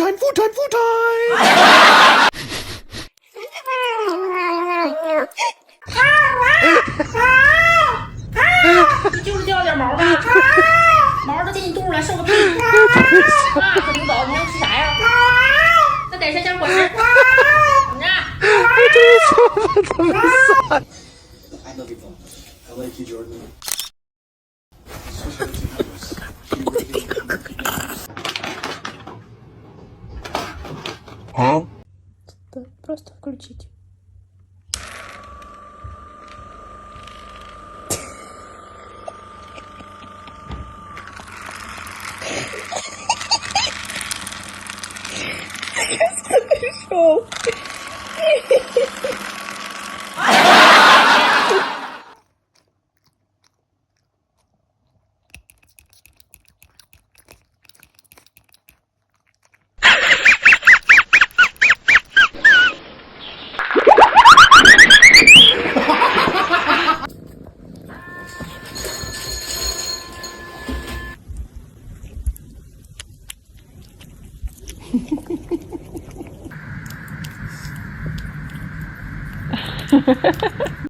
time, food time, food time! 就是掉点毛吧，毛都进你肚子了，受个屁！啊，可领导，你要吃啥呀？再给点果实，怎么着？怎么算 I love you, Paul. I like you, Jordan. Huh? Просто включить. Пришел.